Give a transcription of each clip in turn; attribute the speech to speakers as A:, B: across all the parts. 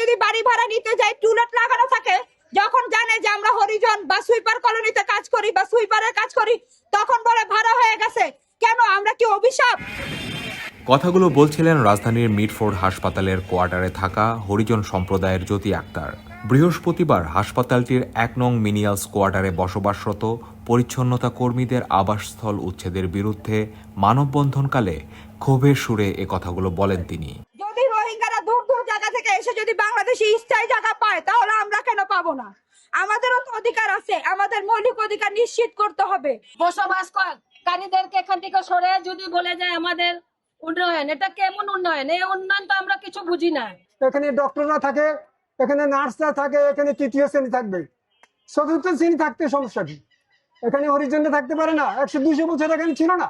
A: যদি বাড়ি ভাড়া নিতে যাই টুলেট লাগানো থাকে, যখন জানে যে আমরা হরিজন বা সুইপার কলোনিতে কাজ করি বা সুইপারের কাজ করি, তখন বলে ভাড়া হয়ে গেছে। কেন? আমরা কি অভিশাপ?
B: কথাগুলো বলছিলেন রাজধানীর মিডফোর্ড হাসপাতালের কোয়ার্টারে থাকা হরিজন সম্প্রদায়ের জ্যোতি আক্তার। বৃহস্পতিবার হাসপাতালটির ১ নং মিনিয়ালস কোয়ার্টারে বসবাসরত পরিচ্ছন্নতা কর্মীদের আবাসস্থল উচ্ছেদের বিরুদ্ধে মানববন্ধনকালে ক্ষোভের সুরে এ কথাগুলো বলেন তিনি।
A: যদি রোহিঙ্গারা দূর দূর জায়গা থেকে এসে যদি বাংলাদেশে স্থায়ী জায়গা পায়, তাহলে আমরা কেন পাবো না? আমাদেরও তো অধিকার আছে, আমাদের মৌলিক অধিকার নিশ্চিত করতে হবে।
C: বসবাসকারীদেরকে এখান থেকে সরে যদি বলে যায় আমাদের উন্নয়ন, এটা কেমন উন্নয়ন? এই উন্নয়ন তো আমরা কিছু বুঝি না।
D: এখানে ডক্টররা থাকে, এখানে নার্সরা থাকে, এখানে তৃতীয় শ্রেণী থাকবে, চতুর্থ শ্রেণী থাকতে সমস্যা কি? এখানে হরিজনে থাকতে পারে না? 100-200 বছর এখানে ছিল না,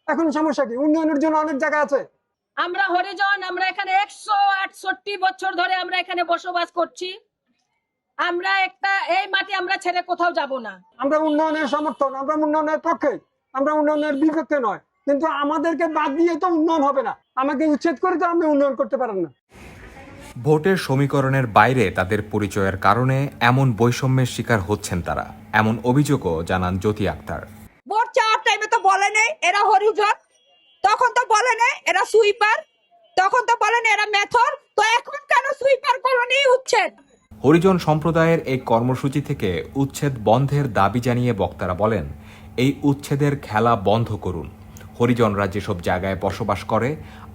D: এখন সমস্যা কি? উন্নয়নের জন্য অনেক জায়গা আছে।
C: আমরা হরিজন, আমরা এখানে 168 বছর ধরে আমরা এখানে বসবাস করছি। আমরা এই মাটি আমরা ছেড়ে কোথাও যাব না।
D: আমরা উন্নয়নের সমর্থন, আমরা উন্নয়নের পক্ষে, আমরা উন্নয়নের বিপক্ষে নয়, কিন্তু আমাদেরকে বাদ দিয়ে তো উন্নয়ন হবে না। আমাকে উচ্ছেদ করে তো আপনি উন্নয়ন করতে পারেন না।
B: ভোটের সমীকরণের বাইরে তাদের পরিচয়ের কারণে এমন বৈষম্যের শিকার হচ্ছেন তারা, এমন অভিযোগও জানান জ্যোতি আক্তার।
A: ভোট চাওয়ার টাইমে তো বলে নেই এরা হরিজন, তখন তো বলে নেই এরা সুইপার, তখন তো বলে নেই এরা মেথর, তো এখন কেন সুইপার কলোনি উচ্ছেদ?
B: হরিজন সম্প্রদায়ের এই কর্মসূচি থেকে উচ্ছেদ বন্ধের দাবি জানিয়ে বক্তারা বলেন, এই উচ্ছেদের খেলা বন্ধ করুন। হরিজনরা যেসব জায়গায় বসবাস করে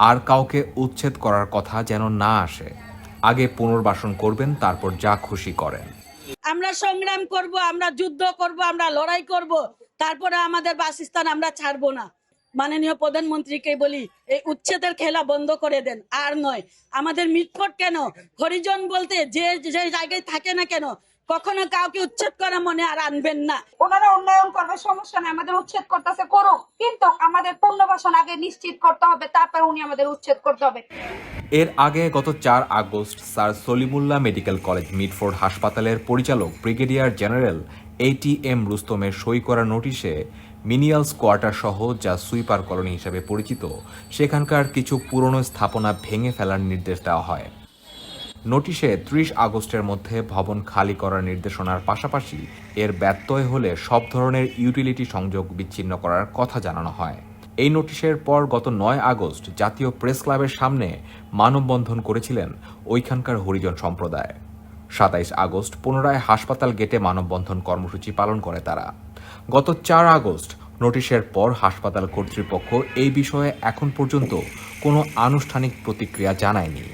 B: আর কাউকে উচ্ছেদ করার কথা যেন না আসে। আগে পুনর্বাসন করবেন, তারপর যা খুশি করেন।
C: আমরা সংগ্রাম করব, আমরা যুদ্ধ করব, আমরা লড়াই করব, তারপরে আমাদের বাসস্থান আমরা ছাড়বো না। মাননীয় প্রধানমন্ত্রীকে বলি, এই উচ্ছেদের খেলা বন্ধ করে দেন। আর নয়, আমাদের মিটফোর্ড কেন, হরিজন বলতে যে যে জায়গায় থাকে না কেন, কখনো কাউকে উচ্ছেদ করা মনে আর আনবেন না।
A: ওনারা উন্নয়ন করবে, সমস্যা নেই, আমাদের উচ্ছেদ করতেছে করুক, কিন্তু আমাদের পুনর্বাসন আগে নিশ্চিত করতে হবে, তারপর উনি আমাদের উচ্ছেদ করতে হবে।
B: এর আগে গত ৪ August sir Salimullah medical college Mitford হাসপাতালের পরিচালক ব্রিগেডিয়ার জেনারেল ATM রুস্তমের সই করা নোটিশে মিনিয়ালস কোয়ার্টার সহ, যা সুইপার কলোনি হিসেবে পরিচিত, সেখানকার কিছু পুরনো স্থাপনা ভেঙে ফেলার নির্দেশ দেওয়া হয়। নোটিশে ৩০ আগস্টের মধ্যে ভবন খালি করার নির্দেশনার পাশাপাশি এর ব্যত্যয় হলে সব ধরনের ইউটিলিটি সংযোগ বিচ্ছিন্ন করার কথা জানানো হয়। এই নোটিশের পর গত ৯ আগস্ট জাতীয় প্রেস ক্লাবের সামনে মানববন্ধন করেছিলেন ওইখানকার হরিজন সম্প্রদায়। ২৭ আগস্ট পুনরায় হাসপাতাল গেটে মানববন্ধন কর্মসূচি পালন করে তারা। গত ৪ আগস্ট নোটিশের পর হাসপাতাল কর্তৃপক্ষ এই বিষয়ে এখন পর্যন্ত কোনো আনুষ্ঠানিক প্রতিক্রিয়া জানায়নি।